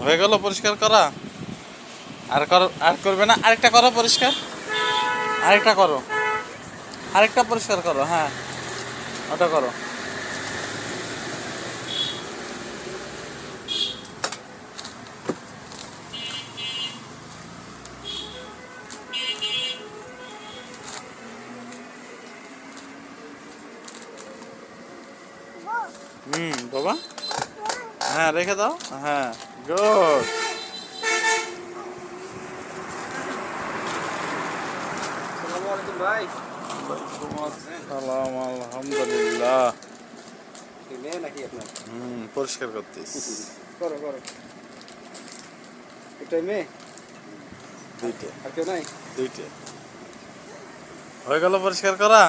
হয়ে গেল পরিষ্কার করা? আর করবে না? আরেকটা করো পরিষ্কার, আরেকটা করো, আরেকটা পরিষ্কার করো। হ্যাঁ, ওটা করো। বাবা, হ্যাঁ রেখে দাও। হ্যাঁ, গুড। ভাই সালাম, আলহামদুলিল্লাহ। মেয়ে নাকি আপনার? পরিষ্কার করতেছ? করো করো, এটাই মেয়ে? দুইটা, আর কেউ নাই? দুইটা। হয়ে গেল পরিষ্কার করা?